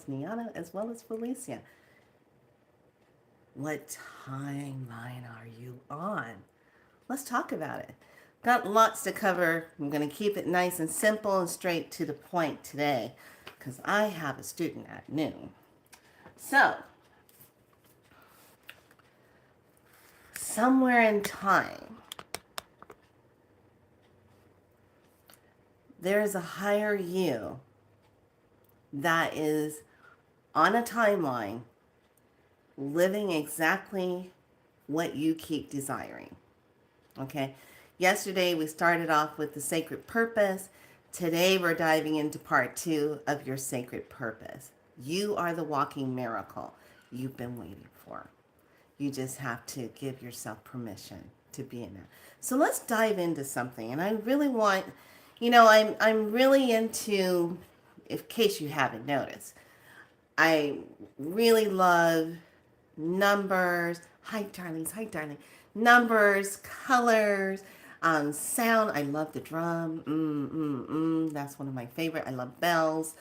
Niana as well as Felicia. What timeline are you on? Let's talk about it. Got lots to cover. I'm going to keep it nice and simple and straight to the point today because I have a student at noon. So, somewhere in time, there is a higher you that is on a timeline living exactly what you keep desiring. Okay. Yesterday we started off with the sacred purpose. Today we're diving into part 2 of your sacred purpose. You are the walking miracle you've been waiting for. You just have to give yourself permission to be in that. So let's dive into something. And I really want, I'm really into, in case you haven't noticed, I really love numbers. Hi, darlings. Hi, darling. Numbers, colors, sound. I love the drum. That's one of my favorite. I love bells,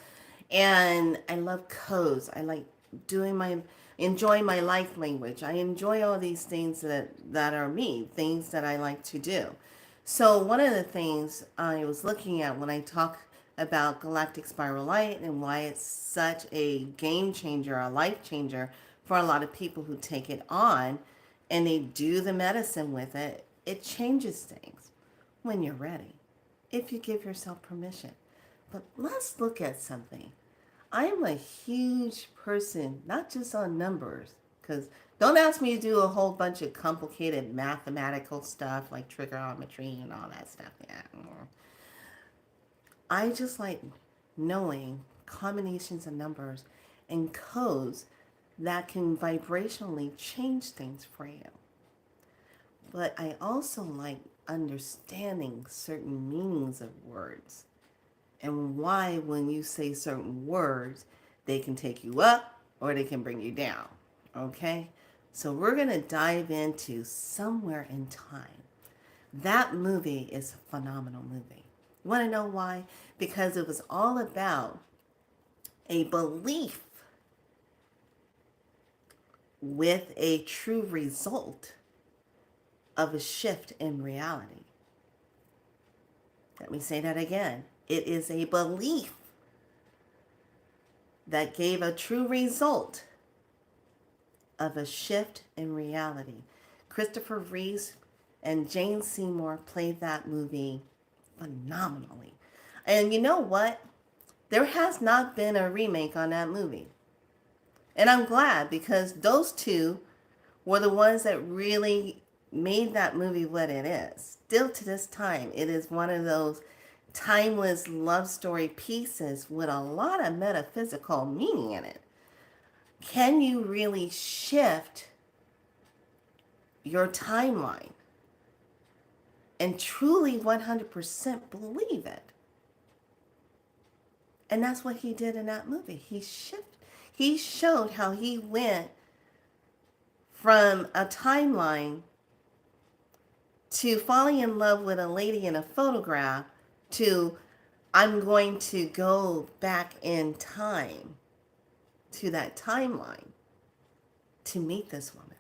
and I love codes. I like doing enjoy my life language. I enjoy all these things that are me, things that I like to do. So one of the things I was looking at when I talk about galactic spiral light and why it's such a game changer, a life changer for a lot of people who take it on and they do the medicine with it, it changes things when you're ready, if you give yourself permission. But let's look at something. I'm a huge person, not just on numbers, because don't ask me to do a whole bunch of complicated mathematical stuff like trigonometry and all that stuff. Yeah. I just like knowing combinations of numbers and codes that can vibrationally change things for you. But I also like understanding certain meanings of words and why when you say certain words, they can take you up or they can bring you down. Okay? So we're going to dive into Somewhere in Time. That movie is a phenomenal movie. You want to know why? Because it was all about a belief with a true result of a shift in reality. Let me say that again. It is a belief that gave a true result of a shift in reality. Christopher Reeve and Jane Seymour played that movie phenomenally. And you know what? There has not been a remake on that movie. And I'm glad because those two were the ones that really made that movie what it is. Still to this time, it is one of those timeless love story pieces with a lot of metaphysical meaning in it. Can you really shift your timeline and truly 100% believe it? And that's what he did in that movie. He showed how he went from a timeline to falling in love with a lady in a photograph to I'm going to go back in time to that timeline to meet this woman.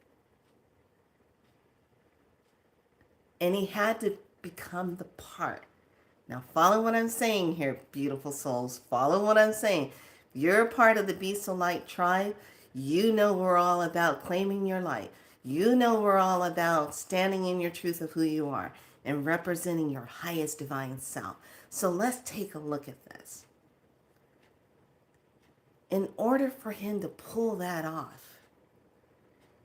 And he had to become the part. Now follow what I'm saying here, beautiful souls. Follow what I'm saying. If you're a part of the Beast of Light tribe, you know we're all about claiming your light. You know we're all about standing in your truth of who you are and representing your highest divine self. So let's take a look at this. In order for him to pull that off,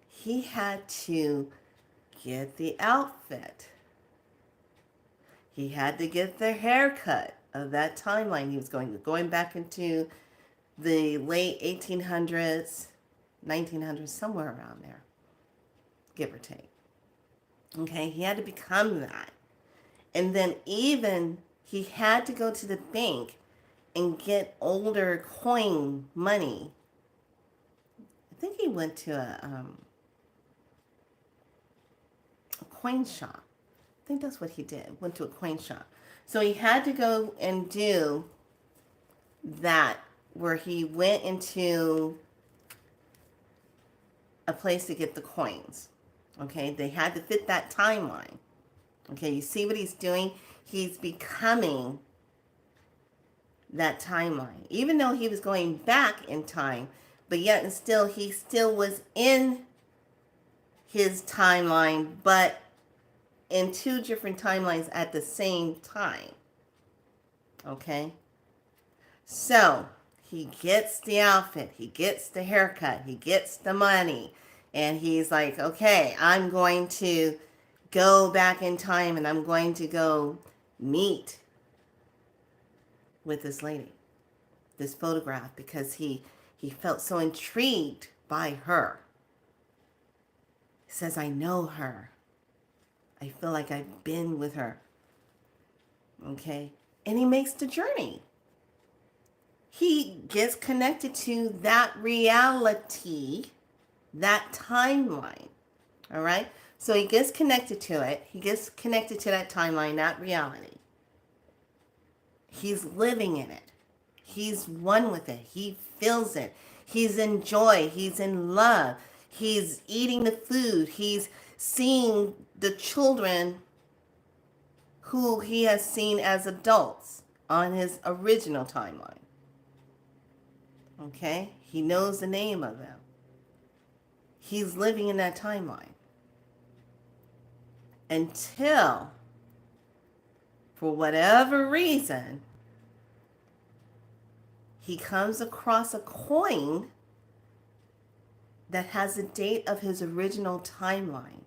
he had to get the outfit. He had to get the haircut of that timeline. He was going back into the late 1800s, 1900s, somewhere around there, give or take. Okay, he had to become that. And then even he had to go to the bank and get older coin money. I think he went to a coin shop. I think that's what he did. Went to a coin shop. So he had to go and do that where he went into a place to get the coins. Okay, they had to fit that timeline. Okay, you see what he's doing? He's becoming that timeline. Even though he was going back in time, but yet and still, he still was in his timeline, but in two different timelines at the same time. Okay? So, he gets the outfit, he gets the haircut, he gets the money, and he's like, okay, I'm going to go back in time and I'm going to go meet with this lady, this photograph, because he felt so intrigued by her. He says, I know her. I feel like I've been with her. Okay? And he makes the journey. He gets connected to that reality, that timeline. All right? So he gets connected to it. He gets connected to that timeline, that reality. He's living in it. He's one with it. He feels it. He's in joy. He's in love. He's eating the food. He's seeing the children who he has seen as adults on his original timeline. Okay? He knows the name of them. He's living in that timeline. Until, for whatever reason, he comes across a coin that has the date of his original timeline.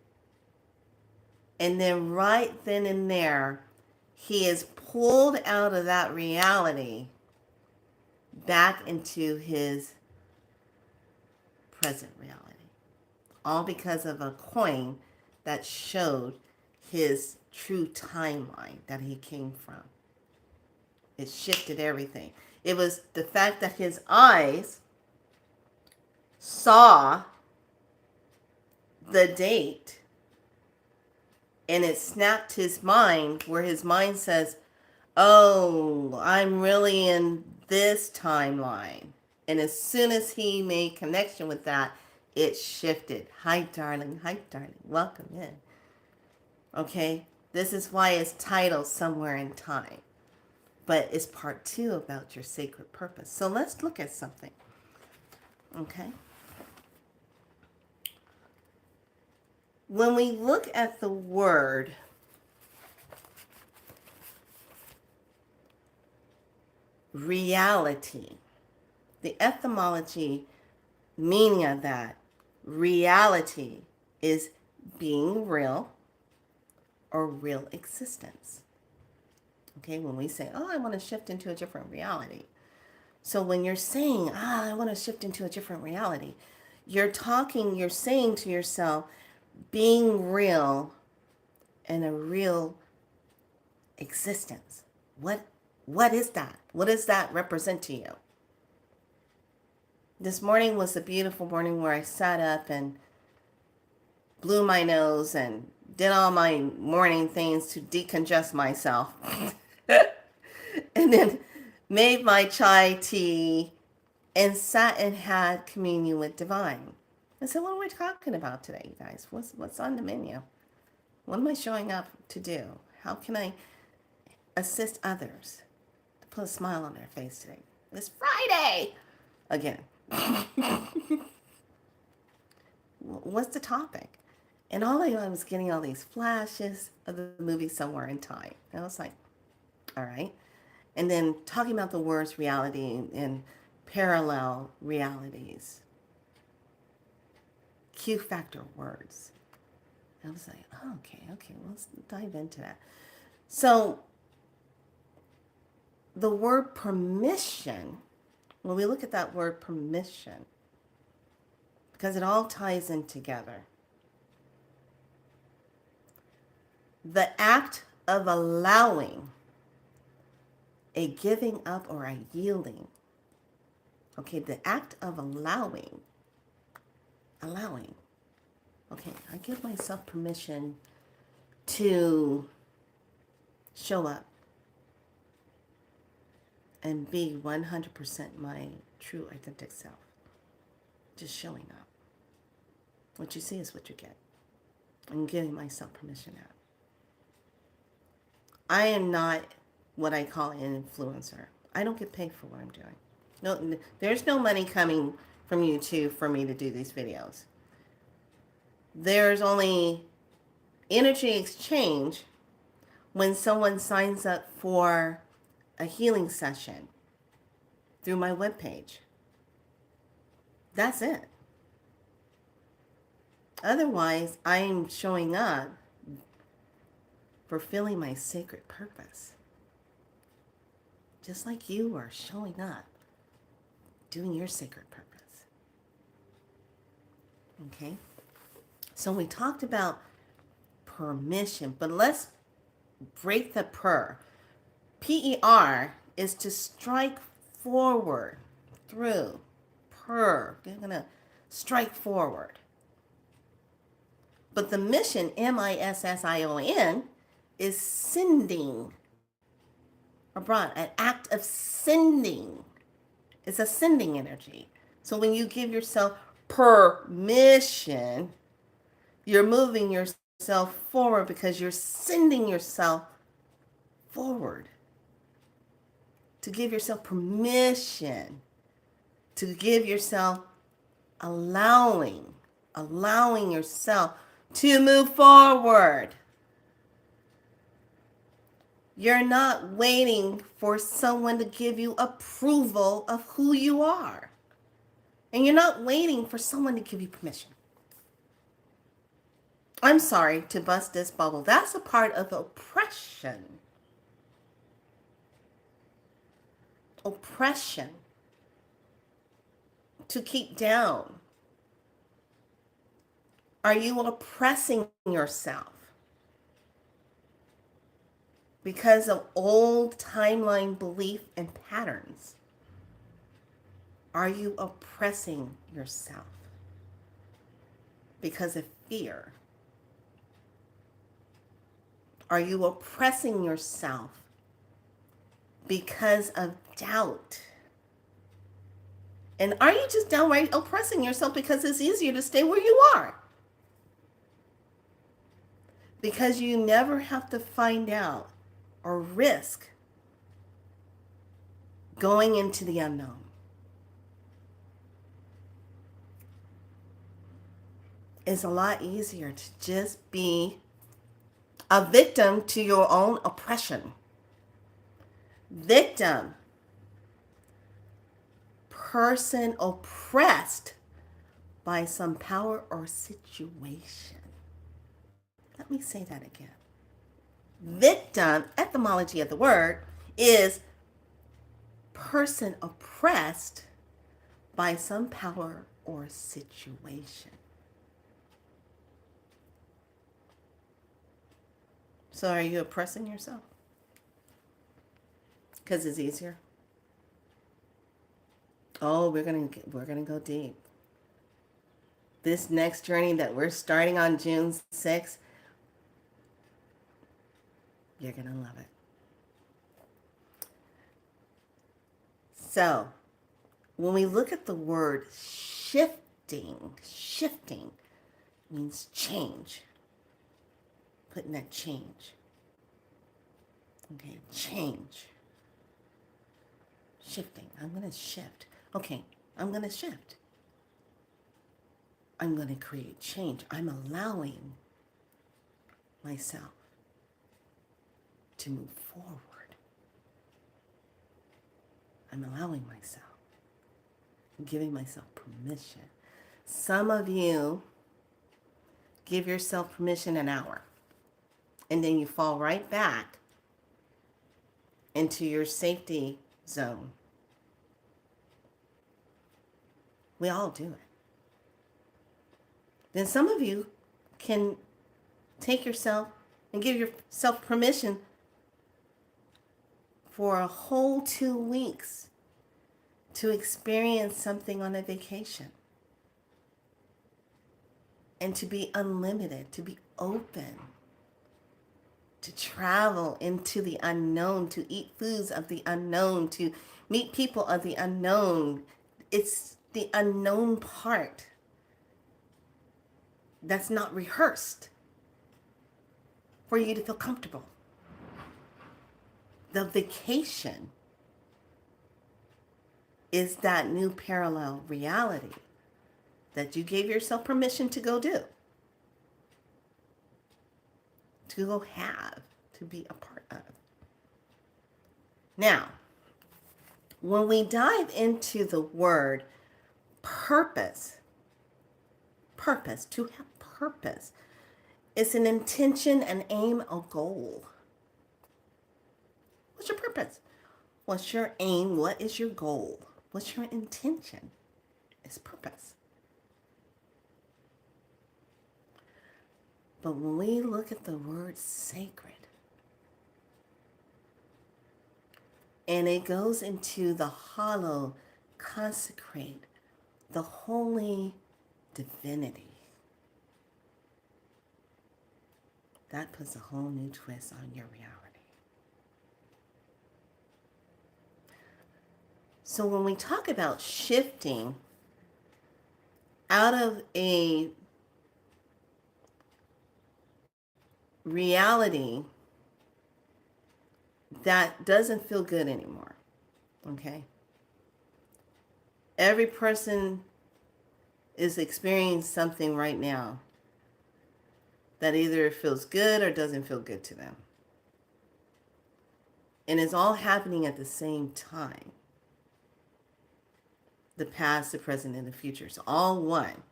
And then right then and there, he is pulled out of that reality back into his present reality. All because of a coin that showed his true timeline that he came from. It shifted everything. It was the fact that his eyes saw the date and it snapped his mind, where his mind says, oh, I'm really in this timeline. And as soon as he made connection with that, it shifted. Hi, darling. Hi, darling. Welcome in. Okay? This is why it's titled Somewhere in Time. But it's part 2 about your sacred purpose. So let's look at something. Okay? When we look at the word reality, the etymology meaning of that, reality, is being real or real existence. Okay, when we say, oh, I want to shift into a different reality. So when you're saying, I want to shift into a different reality, you're saying to yourself, being real and a real existence. What is that? What does that represent to you? This morning was a beautiful morning where I sat up and blew my nose and did all my morning things to decongest myself. And then made my chai tea and sat and had communion with Divine. I said, what are we talking about today, you guys? What's on the menu? What am I showing up to do? How can I assist others to put a smile on their face today? It's Friday! Again. What's the topic? And all I was getting all these flashes of the movie Somewhere in Time. And I was like, all right. And then talking about the words reality and parallel realities. Q factor words. And I was like, oh, okay, let's dive into that. So the word permission, when we look at that word permission, because it all ties in together. The act of allowing, a giving up or a yielding. Okay, the act of allowing. Okay, I give myself permission to show up. and be 100% my true authentic self. Just showing up. What you see is what you get. I'm giving myself permission now. I am not what I call an influencer. I don't get paid for what I'm doing. No, there's no money coming from YouTube for me to do these videos. There's only energy exchange when someone signs up for a healing session through my webpage. That's it. Otherwise, I'm showing up fulfilling my sacred purpose. Just like you are showing up, doing your sacred purpose. Okay? So we talked about permission, but let's break the per. PER is to strike forward, through. Per. You're going to strike forward. But the mission, MISSION, is sending abroad, an act of sending. It's a sending energy. So when you give yourself permission, you're moving yourself forward because you're sending yourself forward. To give yourself permission, to give yourself allowing yourself to move forward. You're not waiting for someone to give you approval of who you are. And you're not waiting for someone to give you permission. I'm sorry to bust this bubble. That's a part of oppression. Oppression. To keep down. Are you oppressing yourself because of old timeline belief and patterns? Are you oppressing yourself because of fear? Are you oppressing yourself because of doubt? And are you just downright oppressing yourself because it's easier to stay where you are? Because you never have to find out or risk going into the unknown. It's a lot easier to just be a victim to your own oppression. Victim. Person oppressed by some power or situation. Let me say that again. Victim, etymology of the word, is person oppressed by some power or situation. So are you oppressing yourself? Because it's easier? Oh, we're gonna go deep. This next journey that we're starting on June 6th, you're gonna love it. So, when we look at the word shifting means change. Putting that change. Okay, change. Shifting. I'm going to shift. Okay, I'm going to shift. I'm going to create change. I'm allowing myself to move forward. I'm allowing myself. I'm giving myself permission. Some of you give yourself permission an hour, and then you fall right back into your safety zone. We all do it. Then some of you can take yourself and give yourself permission for a whole 2 weeks to experience something on a vacation. And to be unlimited, to be open. to travel into the unknown, to eat foods of the unknown, to meet people of the unknown. It's the unknown part that's not rehearsed for you to feel comfortable. The vacation is that new parallel reality that you gave yourself permission to go do, to go have, to be a part of. Now, when we dive into the word purpose, to have purpose, it's an intention, an aim, a goal. What's your purpose? What's your aim? What is your goal? What's your intention? It's purpose. But when we look at the word sacred, and it goes into the hollow, consecrate, the holy divinity, that puts a whole new twist on your reality. So when we talk about shifting out of a reality that doesn't feel good anymore, okay? Every person is experiencing something right now that either feels good or doesn't feel good to them. And it's all happening at the same time. The past, the present, and the future. It's all one.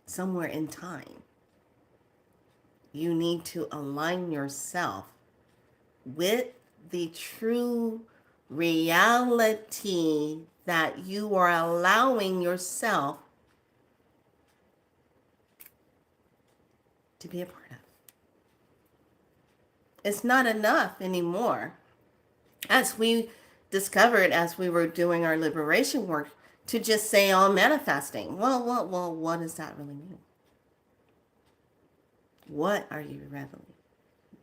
Somewhere in time. You need to align yourself with the true reality that you are allowing yourself to be a part of. It's not enough anymore, as we discovered as we were doing our liberation work, to just say, "Oh, manifesting." Well, what does that really mean? What are you really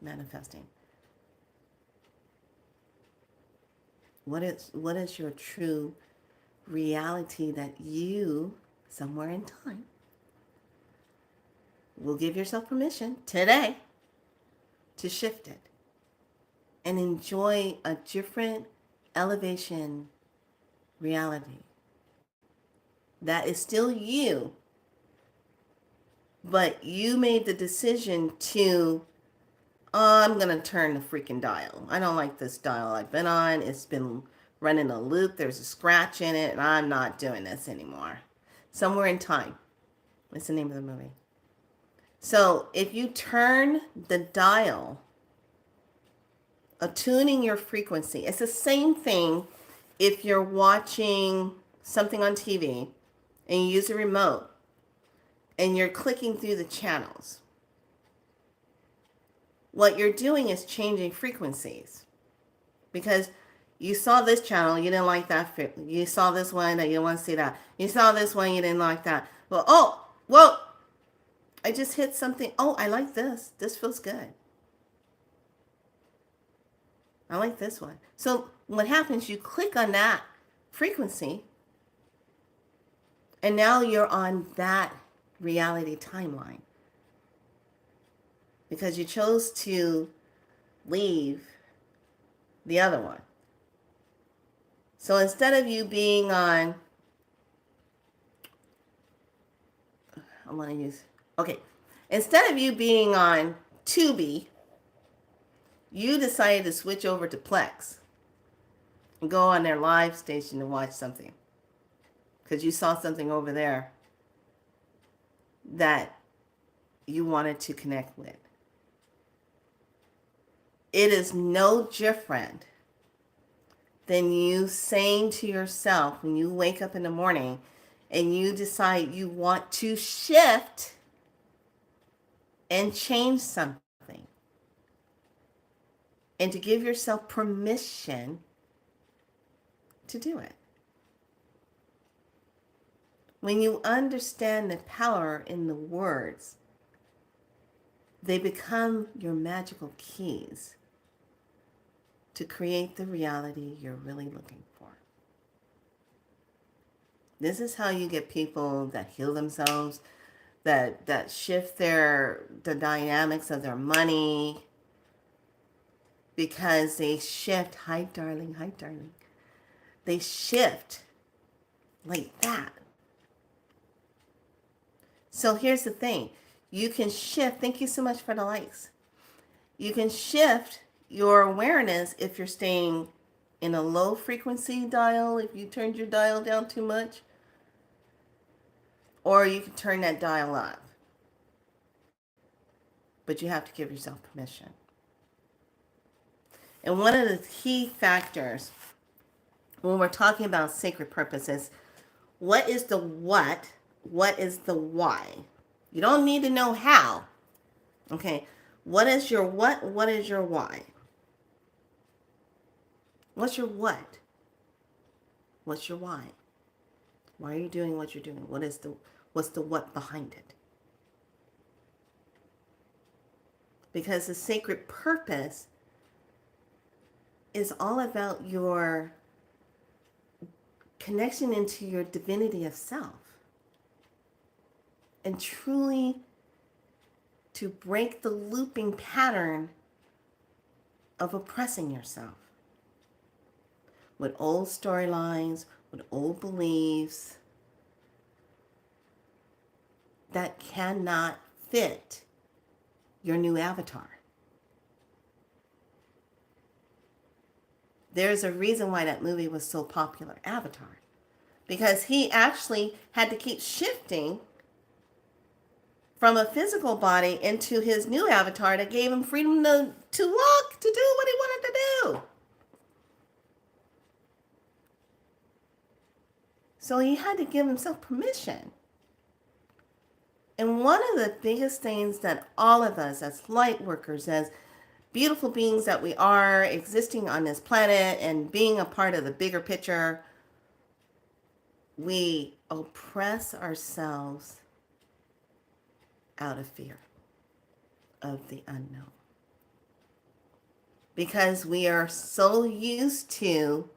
manifesting? What is your true reality that you, somewhere in time, will give yourself permission today to shift it and enjoy a different elevation reality that is still you, but you made the decision to, "Oh, I'm going to turn the freaking dial. I don't like this dial I've been on. It's been running a loop. There's a scratch in it, and I'm not doing this anymore." Somewhere in time. It's the name of the movie. So if you turn the dial, attuning your frequency, it's the same thing if you're watching something on TV and you use a remote and you're clicking through the channels. What you're doing is changing frequencies, because you saw this channel, you didn't like that. You saw this one, you didn't want to see that. You saw this one, you didn't like that. Well, I just hit something. Oh, I like this. This feels good. I like this one. So what happens, you click on that frequency, and now you're on that reality timeline, because you chose to leave the other one. So instead of you being on, instead of you being on Tubi, you decided to switch over to Plex and go on their live station to watch something, because you saw something over there that you wanted to connect with. It is no different than you saying to yourself when you wake up in the morning and you decide you want to shift and change something, and to give yourself permission to do it. When you understand the power in the words, They become your magical keys to create the reality you're really looking for. This is how you get people that heal themselves, that shift the dynamics of their money, because they shift. Hi darling, hi darling. They shift like that. So here's the thing. You can shift. Thank you so much for the likes. You can shift your awareness if you're staying in a low frequency dial, if you turned your dial down too much, or you can turn that dial up. But you have to give yourself permission. And one of the key factors when we're talking about sacred purposes, what is the what? What is the why? You don't need to know how. Okay. What is your what? What is your why? What's your what? What's your why? Why are you doing what you're doing? What's the what behind it? Because the sacred purpose is all about your connection into your divinity of self. And truly to break the looping pattern of oppressing yourself with old storylines, with old beliefs that cannot fit your new avatar. There's a reason why that movie was so popular, Avatar, because he actually had to keep shifting from a physical body into his new avatar that gave him freedom to walk, to do what he wanted to do. So he had to give himself permission. And one of the biggest things that all of us as light workers, as beautiful beings that we are existing on this planet and being a part of the bigger picture, we oppress ourselves out of fear of the unknown. Because we are so used to,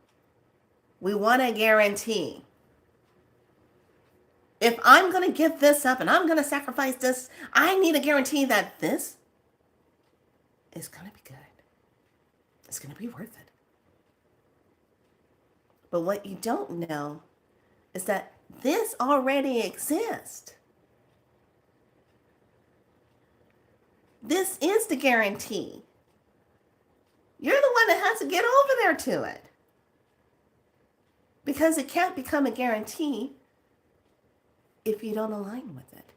we want a guarantee. If I'm going to give this up and I'm going to sacrifice this, I need a guarantee that this is going to be good. It's going to be worth it. But what you don't know is that this already exists. This is the guarantee. You're the one that has to get over there to it. Because it can't become a guarantee if you don't align with it.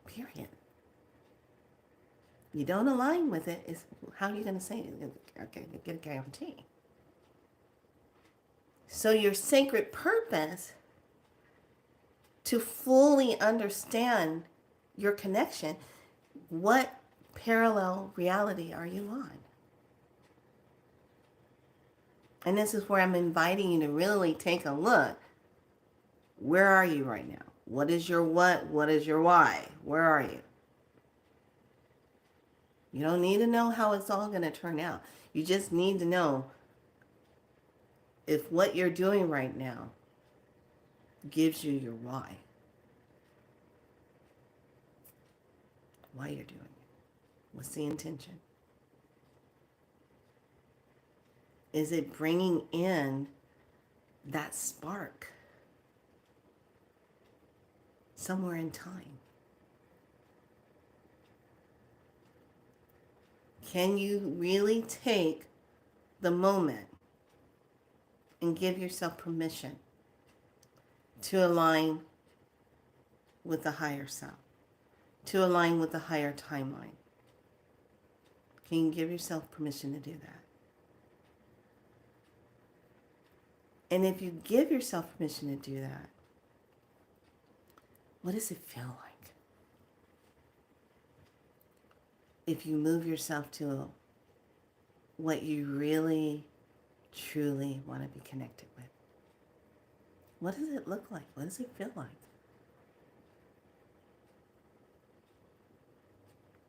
Period. You don't align with it, is how are you going to say get a guarantee? So your sacred purpose, to fully understand your connection, what parallel reality are you on? And this is where I'm inviting you to really take a look. Where are you right now? What is your what? What is your why? Where are you? You don't need to know how it's all going to turn out. You just need to know if what you're doing right now gives you your why. Why you're doing it. What's the intention? Is it bringing in that spark somewhere in time? Can you really take the moment and give yourself permission to align with the higher self, to align with the higher timeline? Can you give yourself permission to do that? And if you give yourself permission to do that, what does it feel like? If you move yourself to what you really, truly want to be connected with. What does it look like? What does it feel like?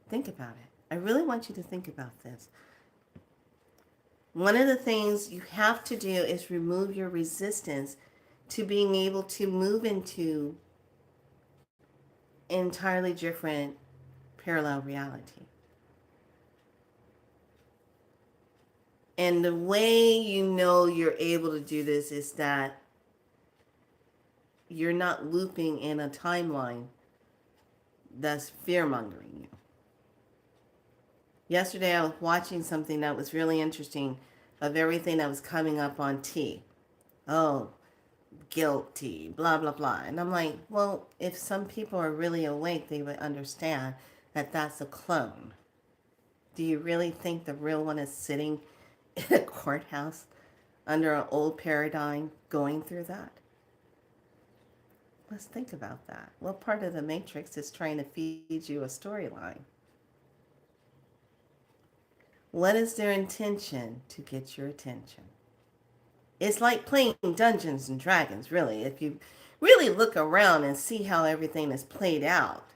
Think about it. I really want you to think about this. One of the things you have to do is remove your resistance to being able to move into entirely different parallel reality. And the way you know you're able to do this is that you're not looping in a timeline that's fear-mongering you. Yesterday I was watching something that was really interesting of everything that was coming up on T. Oh, guilty, blah, blah, blah. And I'm like, well, if some people are really awake, they would understand that that's a clone. Do you really think the real one is sitting in a courthouse under an old paradigm going through that? Let's think about that. What part of the Matrix is trying to feed you a storyline? What is their intention to get your attention? It's like playing Dungeons and Dragons, really. If you really look around and see how everything is played out,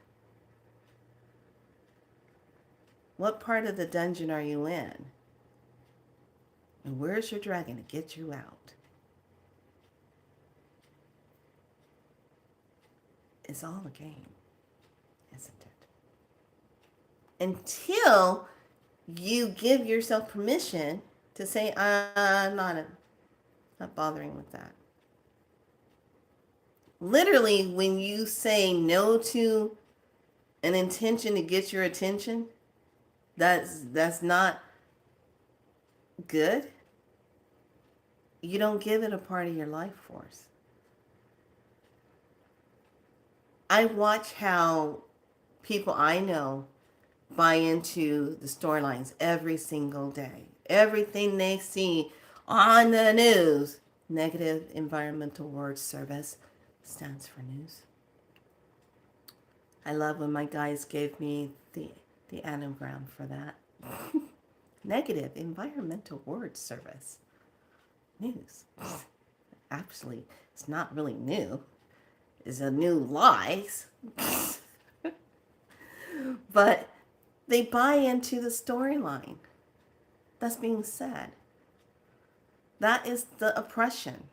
what part of the dungeon are you in? And where's your dragon to get you out? It's all a game, isn't it? Until you give yourself permission to say, I'm not bothering with that. Literally, when you say no to an intention to get your attention, that's not good. You don't give it a part of your life force. I watch how people I know buy into the storylines every single day. Everything they see on the news. Negative Environmental Word Service stands for news. I love when my guys gave me the anagram for that. Negative Environmental Word Service. News. Actually, it's not really new. It's a new lies. But they buy into the storyline that's being said. That is the oppression.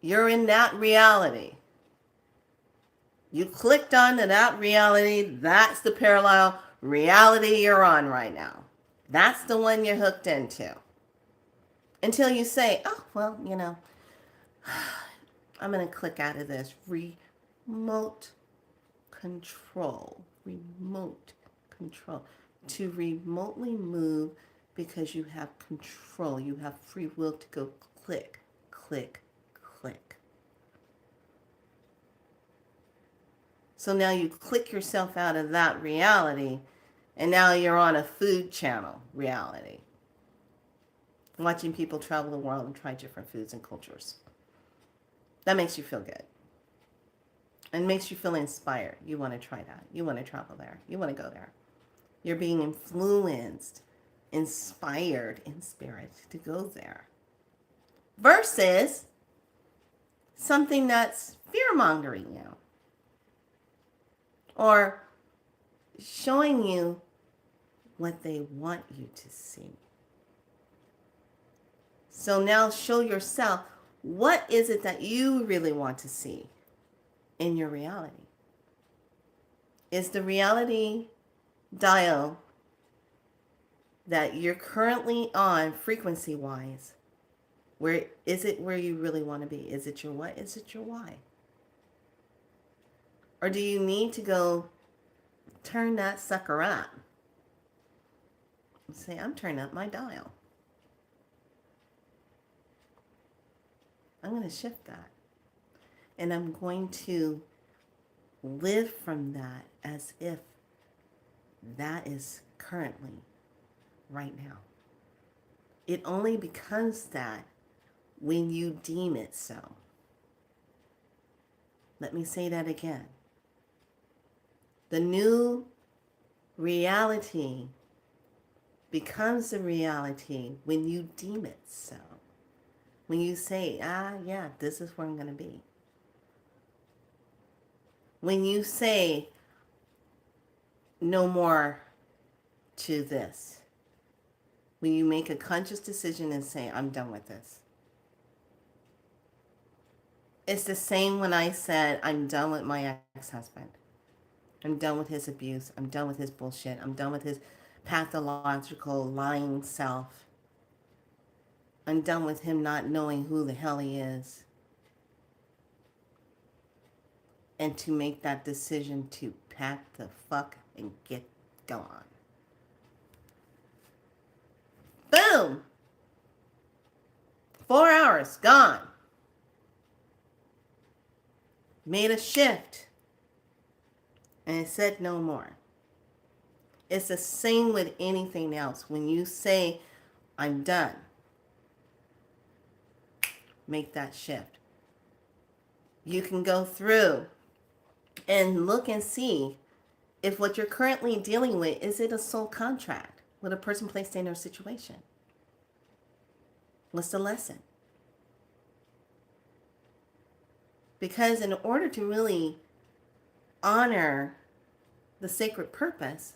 You're in that reality. You clicked on to that reality. That's the parallel reality you're on right now. That's the one you're hooked into. Until you say, oh, well, I'm going to click out of this. Remote control. Remote control. To remotely move because you have control. You have free will to go click, click, click. So now you click yourself out of that reality, and now you're on a food channel reality. Watching people travel the world and try different foods and cultures. That makes you feel good. And makes you feel inspired. You want to try that. You want to travel there. You want to go there. You're being influenced, inspired in spirit to go there. Versus something that's fear-mongering you. Or showing you what they want you to see. So now show yourself, what is it that you really want to see in your reality? Is the reality dial that you're currently on frequency-wise, where is it where you really want to be? Is it your what? Is it your why? Or do you need to go turn that sucker up and say, I'm turning up my dial. I'm going to shift that. And I'm going to live from that as if that is currently, right now. It only becomes that when you deem it so. Let me say that again. The new reality becomes a reality when you deem it so. When you say, yeah, this is where I'm going to be. When you say, no more to this. When you make a conscious decision and say, I'm done with this. It's the same when I said, I'm done with my ex-husband. I'm done with his abuse. I'm done with his bullshit. I'm done with his pathological lying self. I'm done with him not knowing who the hell he is. And to make that decision to pack the fuck and get gone. Boom! 4 hours, gone. Made a shift. And it said no more. It's the same with anything else. When you say, I'm done, make that shift. You can go through and look and see if what you're currently dealing with, is it a soul contract with a person placed in their situation? What's the lesson? Because in order to really honor the sacred purpose,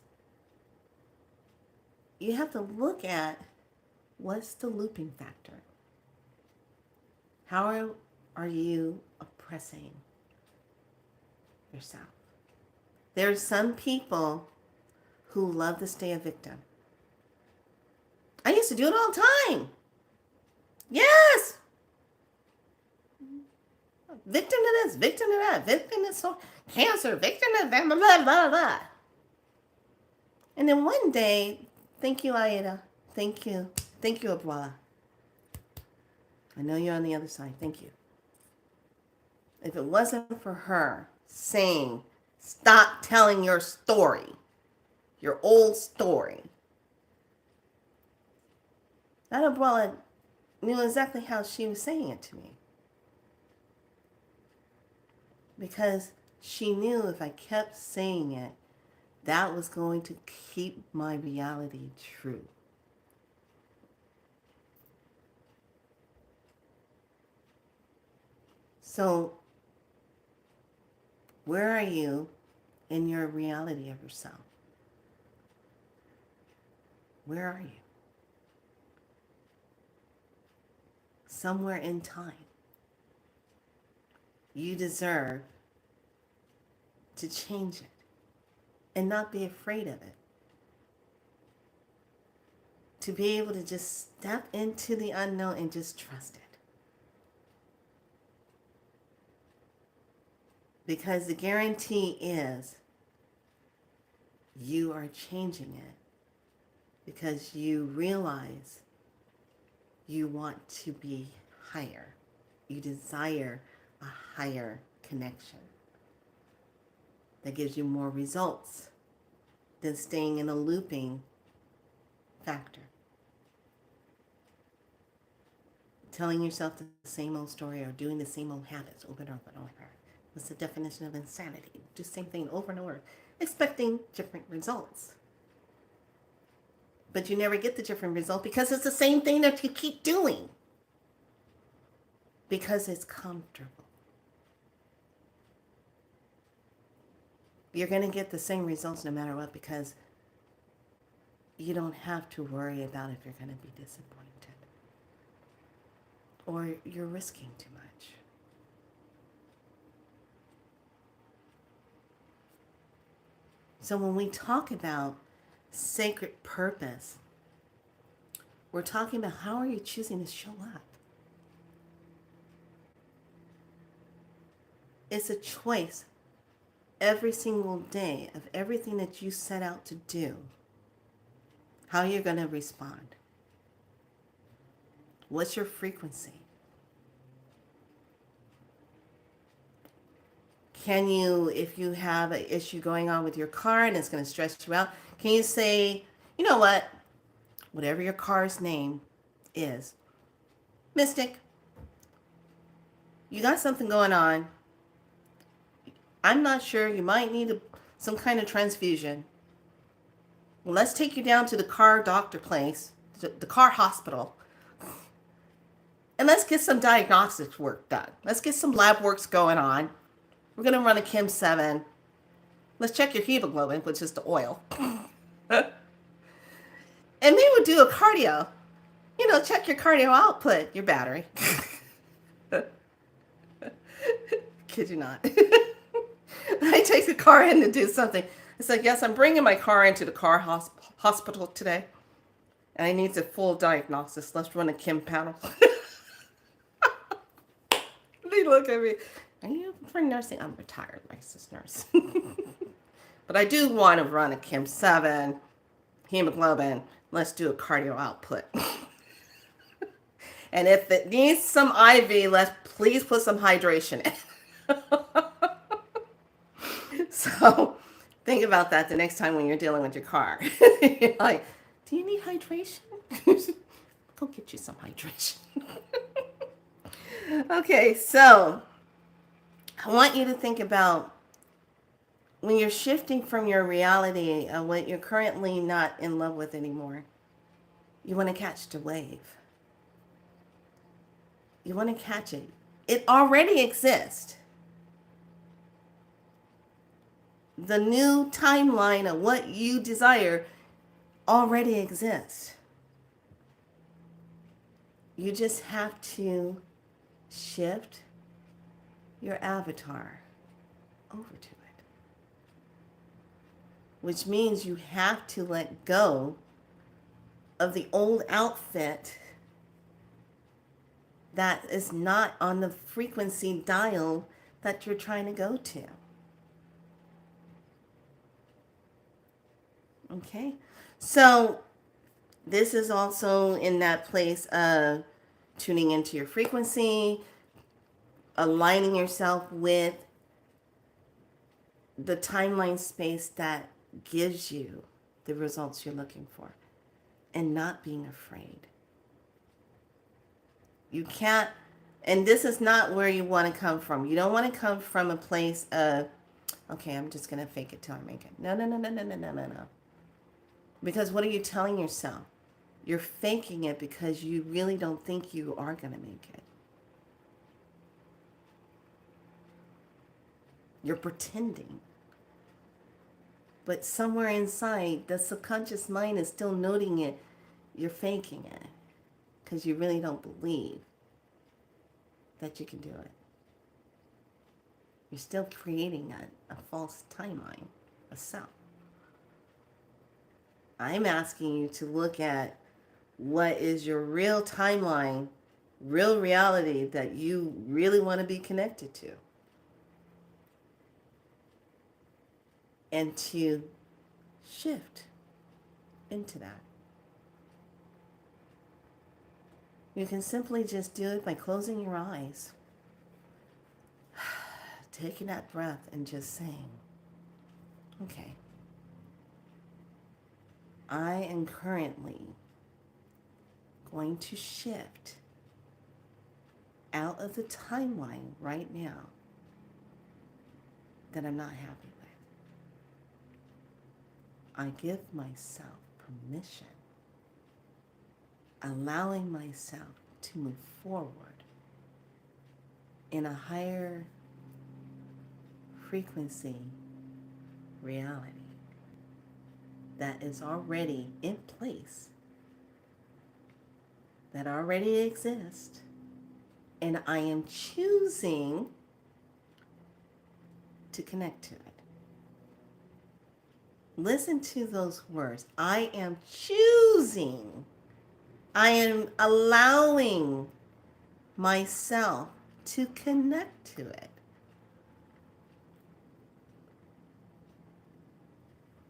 you have to look at what's the looping factor. How are you oppressing yourself? There are some people who love to stay a victim. I used to do it all the time. Yes. Victim to this, victim to that, victim to so cancer, victim to that, blah, blah, blah, blah. And then one day, thank you, Aida. Thank you. Thank you, Abuela. I know you're on the other side. Thank you. If it wasn't for her saying, stop telling your story, your old story, that Abuela knew exactly how she was saying it to me. Because she knew if I kept saying it, that was going to keep my reality true. So, where are you in your reality of yourself? Where are you? Somewhere in time. You deserve to change it and not be afraid of it. To be able to just step into the unknown and just trust it. Because the guarantee is you are changing it because you realize you want to be higher. You desire a higher connection that gives you more results than staying in a looping factor. Telling yourself the same old story or doing the same old habits over and over and over. What's the definition of insanity? Do the same thing over and over, expecting different results. But you never get the different result because it's the same thing that you keep doing. Because it's comfortable. You're going to get the same results no matter what because you don't have to worry about if you're going to be disappointed or you're risking too much. So when we talk about sacred purpose, we're talking about how are you choosing to show up? It's a choice every single day of everything that you set out to do, how you're going to respond. What's your frequency? Can you, if you have an issue going on with your car and it's going to stress you out, can you say, you know what, whatever your car's name is, Mystic, you got something going on. I'm not sure, you might need some kind of transfusion. Well, let's take you down to the car doctor place, the car hospital, and let's get some diagnostics work done. Let's get some lab works going on. We're going to run a Chem 7. Let's check your hemoglobin, which is the oil. And maybe we'll do a cardio. Check your cardio output, your battery. Kid you not. I take the car in to do something. It's like, yes, I'm bringing my car into the car hospital today. And I need a full diagnosis. Let's run a Kim panel. They look at me. Are you for nursing? I'm retired licensed nurse. But I do want to run a Kim 7, hemoglobin. Let's do a cardio output. And if it needs some IV, let's please put some hydration in. So think about that the next time when you're dealing with your car. You're like, do you need hydration? Go get you some hydration. Okay, so I want you to think about when you're shifting from your reality of what you're currently not in love with anymore. You want to catch the wave. You want to catch it. It already exists. The new timeline of what you desire already exists. You just have to shift your avatar over to it. Which means you have to let go of the old outfit that is not on the frequency dial that you're trying to go to. Okay? So this is also in that place of tuning into your frequency, aligning yourself with the timeline space that gives you the results you're looking for, and not being afraid. You can't, and this is not where you want to come from. You don't want to come from a place of, okay, I'm just going to fake it till I make it. No. Because what are you telling yourself? You're faking it because you really don't think you are going to make it. You're pretending. But somewhere inside, the subconscious mind is still noting it. You're faking it because you really don't believe that you can do it. You're still creating a false timeline, a self. I'm asking you to look at what is your real timeline, real reality that you really want to be connected to. And to shift into that. You can simply just do it by closing your eyes, taking that breath and just saying, okay, I am currently going to shift out of the timeline right now that I'm not happy with. I give myself permission, allowing myself to move forward in a higher frequency reality that is already in place, that already exists, and I am choosing to connect to it. Listen to those words. I am choosing. I am allowing myself to connect to it.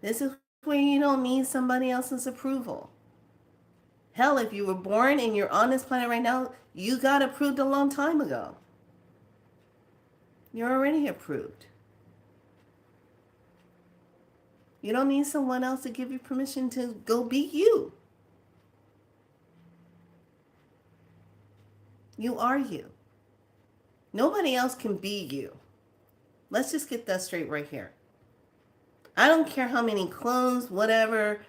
This is where you don't need somebody else's approval. Hell, if you were born and you're on this planet right now, you got approved a long time ago. You're already approved. You don't need someone else to give you permission to go be you. You are you. Nobody else can be you. Let's just get that straight right here. I don't care how many clones, whatever,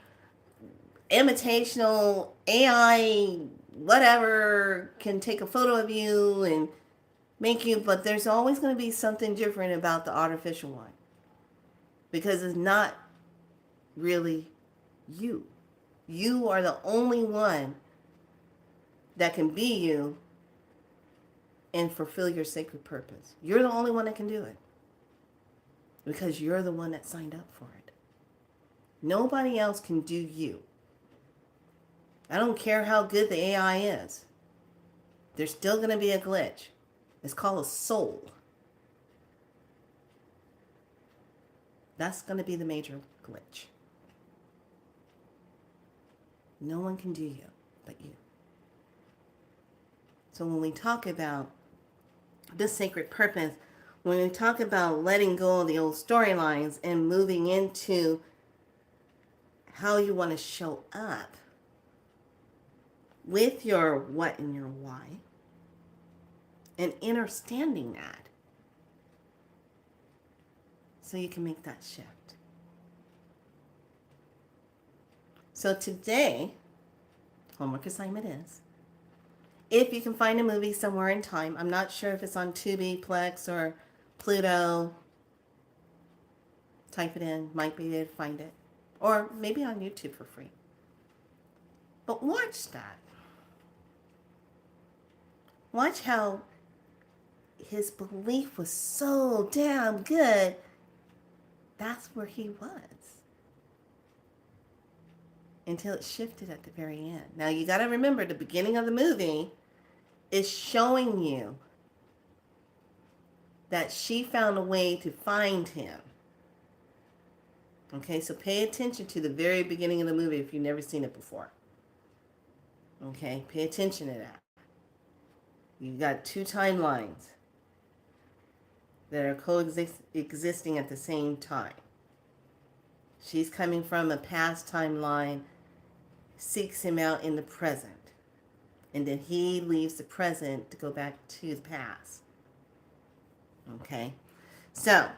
imitational AI, whatever, can take a photo of you and make you, but there's always going to be something different about the artificial one. because it's not really you. You are the only one that can be you and fulfill your sacred purpose. You're the only one that can do it because you're the one that signed up for it. Nobody else can do you. I don't care how good the AI is. There's still going to be a glitch. It's called a soul. That's going to be the major glitch. No one can do you but you. So when we talk about this sacred purpose, when we talk about letting go of the old storylines and moving into how you want to show up with your what and your why, and understanding that so you can make that shift. So today, homework assignment is, if you can find a movie somewhere in time, I'm not sure if it's on Tubi, Plex, or Pluto, type it in, might be able to find it. Or maybe on YouTube for free. But watch that. Watch how his belief was so damn good. That's where he was. Until it shifted at the very end. Now you got to remember, the beginning of the movie is showing you that she found a way to find him. Okay, so pay attention to the very beginning of the movie if you've never seen it before. Okay, pay attention to that. You got two timelines that are coexisting at the same time. She's coming from a past timeline, seeks him out in the present, and then he leaves the present to go back to the past. Okay, so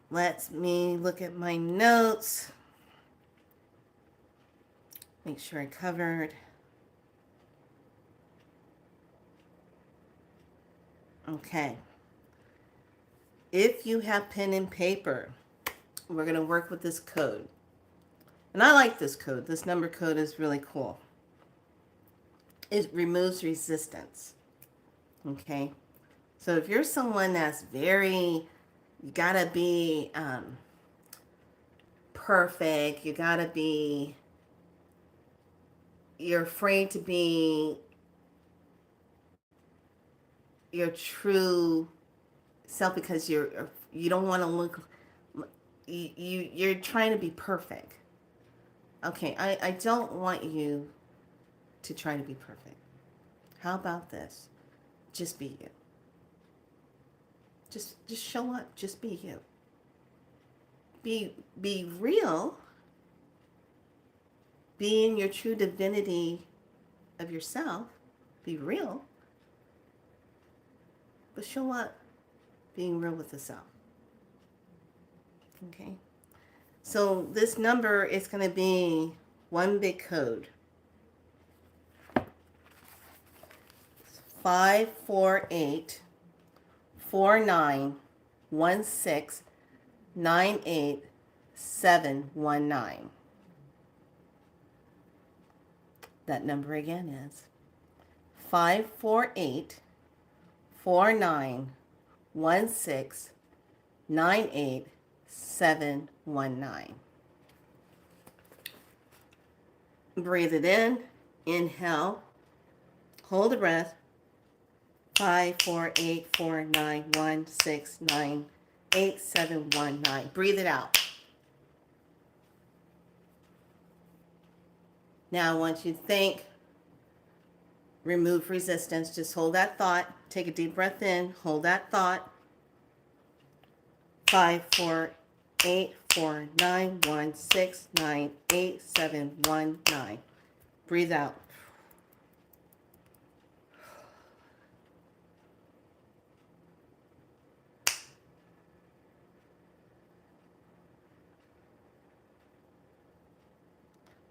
let me look at my notes. Make sure I covered. Okay. If you have pen and paper, we're going to work with this code. And I like this code. This number code is really cool. It removes resistance. Okay. So if you're someone that's you gotta be perfect, you're afraid to be your true self because you don't want to look, you're trying to be perfect. Okay, I don't want you to try to be perfect. How about this? Just be you. Just show up. Just be you. Be real. Be in your true divinity of yourself. Be real. But show up being real with yourself. Okay? So this number is going to be one big code. 548 4916 98719. That number again is 548 4916 98719. Breathe it in. Inhale. Hold the breath. 5484916988719. Breathe it out. Now I want you to think, remove resistance. Just hold that thought. Take a deep breath in. Hold that thought. 5484916988719. Breathe out.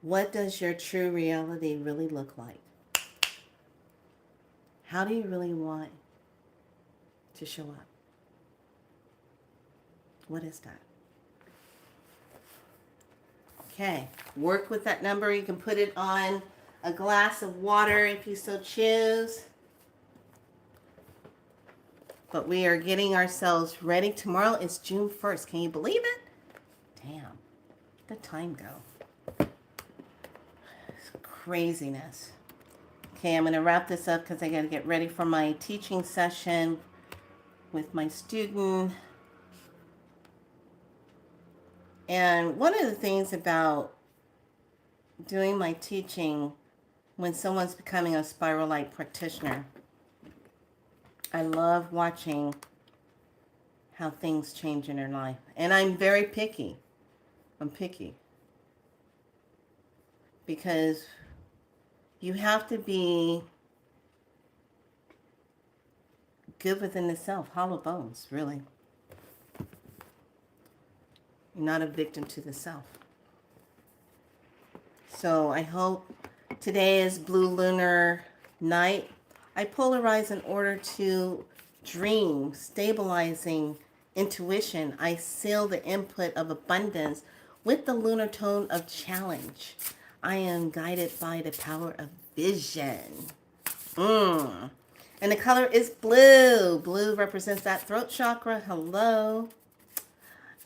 What does your true reality really look like? How do you really want to show up? What is that? Okay, work with that number. You can put it on a glass of water if you so choose. But we are getting ourselves ready. Tomorrow is June 1st. Can you believe it? Damn. The time go. It's craziness. Okay, I'm going to wrap this up because I got to get ready for my teaching session with my student. And one of the things about doing my teaching when someone's becoming a Spiral Light practitioner, I love watching how things change in their life. And I'm very picky. I'm picky. Because you have to be good within the self, hollow bones, really. You're not a victim to the self. So I hope today is Blue Lunar Night. I polarize in order to dream, stabilizing intuition. I seal the input of abundance with the lunar tone of challenge. I am guided by the power of vision. And the color is blue. Blue represents that throat chakra. Hello.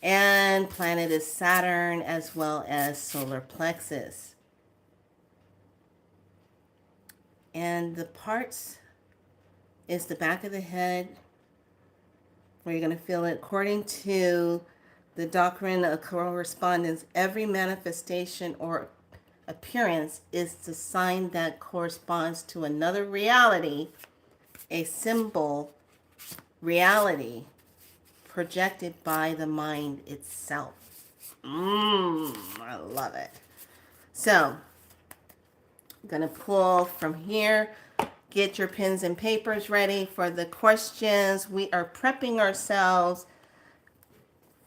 And planet is Saturn as well as solar plexus. And the parts is the back of the head, where you're going to feel it. According to the doctrine of correspondence, every manifestation or appearance is the sign that corresponds to another reality, a symbol reality projected by the mind itself. I love it. So, I'm going to pull from here. Get your pens and papers ready for the questions. We are prepping ourselves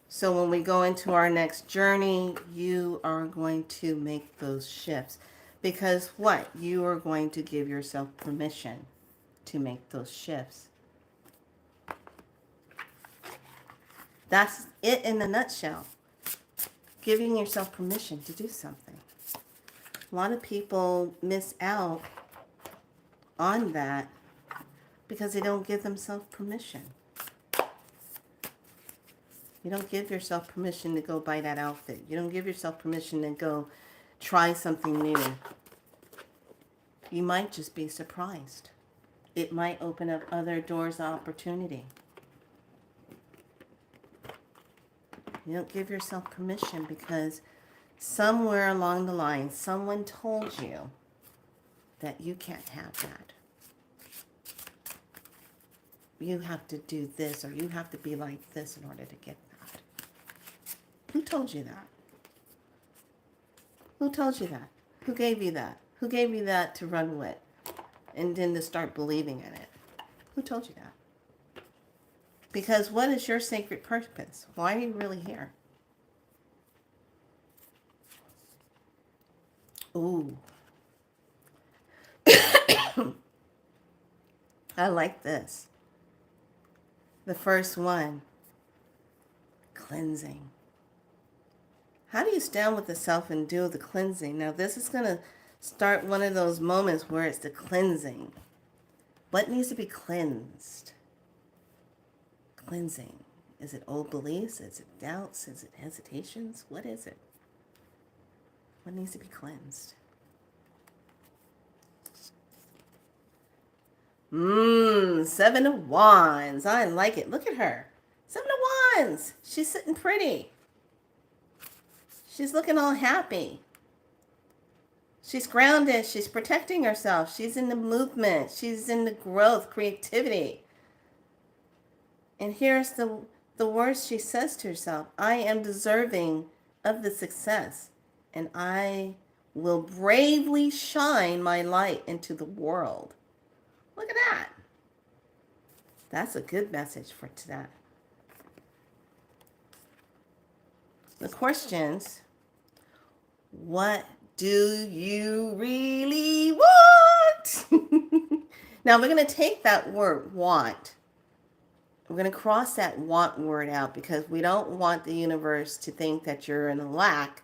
so when we go into our next journey, you are going to make those shifts. Because what? You are going to give yourself permission to make those shifts. That's it in a nutshell. Giving yourself permission to do something. A lot of people miss out on that because they don't give themselves permission. You don't give yourself permission to go buy that outfit. You don't give yourself permission to go try something new. You might just be surprised. It might open up other doors of opportunity. You don't give yourself permission because somewhere along the line, someone told you that you can't have that. You have to do this, or you have to be like this in order to get that. Who told you that? Who told you that? Who gave you that? Who gave you that to run with and then to start believing in it? Who told you that? Because what is your sacred purpose? Why are you really here? Ooh. I like this. The first one, cleansing. How do you stand with the self and do the cleansing? Now, this is going to start one of those moments where it's the cleansing. What needs to be cleansed? Cleansing. Is it old beliefs? Is it doubts? Is it hesitations? What is it? What needs to be cleansed? Seven of Wands. I like it. Look at her. Seven of Wands. She's sitting pretty. She's looking all happy. She's grounded. She's protecting herself. She's in the movement. She's in the growth, creativity. And here's the words she says to herself. I am deserving of the success, and I will bravely shine my light into the world. Look at that. That's a good message for today. The questions. What do you really want? Now we're going to take that word want. We're going to cross that want word out because we don't want the universe to think that you're in a lack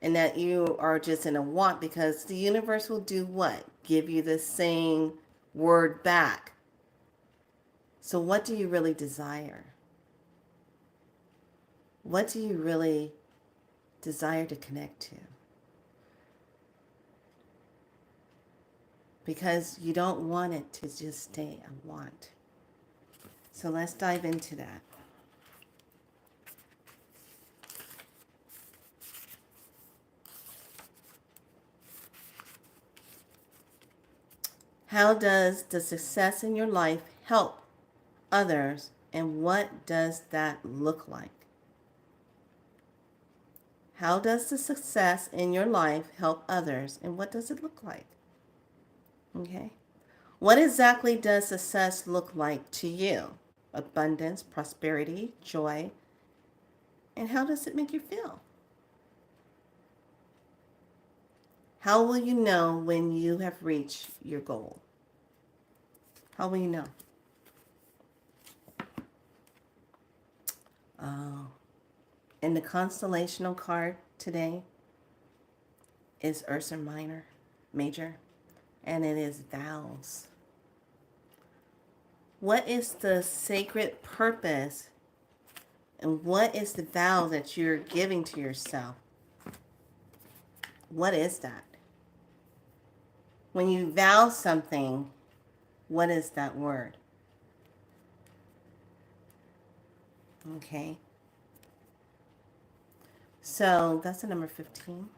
and that you are just in a want, because the universe will do what? Give you the same word back. So what do you really desire? What do you really desire to connect to? Because you don't want it to just stay a want. So let's dive into that. How does the success in your life help others, and what does that look like? How does the success in your life help others, and what does it look like? Okay. What exactly does success look like to you? Abundance, prosperity, joy, and how does it make you feel? How will you know when you have reached your goal? How will you know? Oh, and the constellational card today is Ursa Minor, Major, and it is vows. What is the sacred purpose, and what is the vow that you're giving to yourself? What is that? When you vow something, what is that word? Okay. So that's the number 15.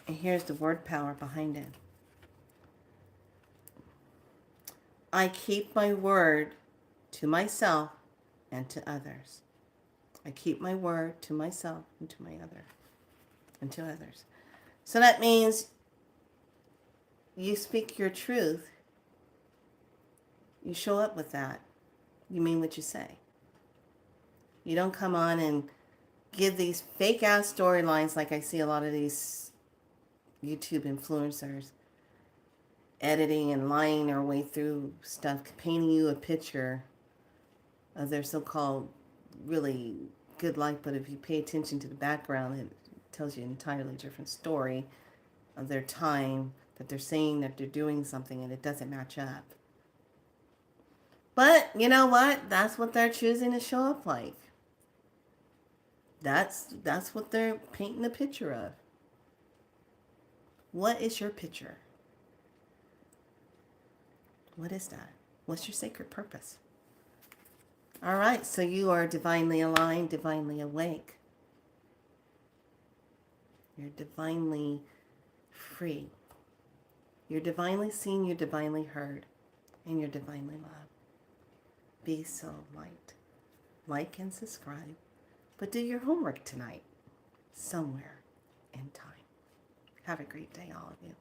And here's the word power behind it. I keep my word to myself and to others. I keep my word to myself and to others. So that means you speak your truth. You show up with that. You mean what you say. You don't come on and give these fake ass storylines like I see a lot of these YouTube influencers editing and lying their way through stuff, painting you a picture of their so-called really good life, but if you pay attention to the background, it tells you an entirely different story of their time, that they're saying that they're doing something and it doesn't match up. But you know what? That's what they're choosing to show up like. That's what they're painting a picture of. What is your picture? What is that? What's your sacred purpose? All right, so you are divinely aligned, divinely awake. You're divinely free. You're divinely seen, you're divinely heard, and you're divinely loved. Be so light. Like and subscribe, but do your homework tonight, somewhere in time. Have a great day, all of you.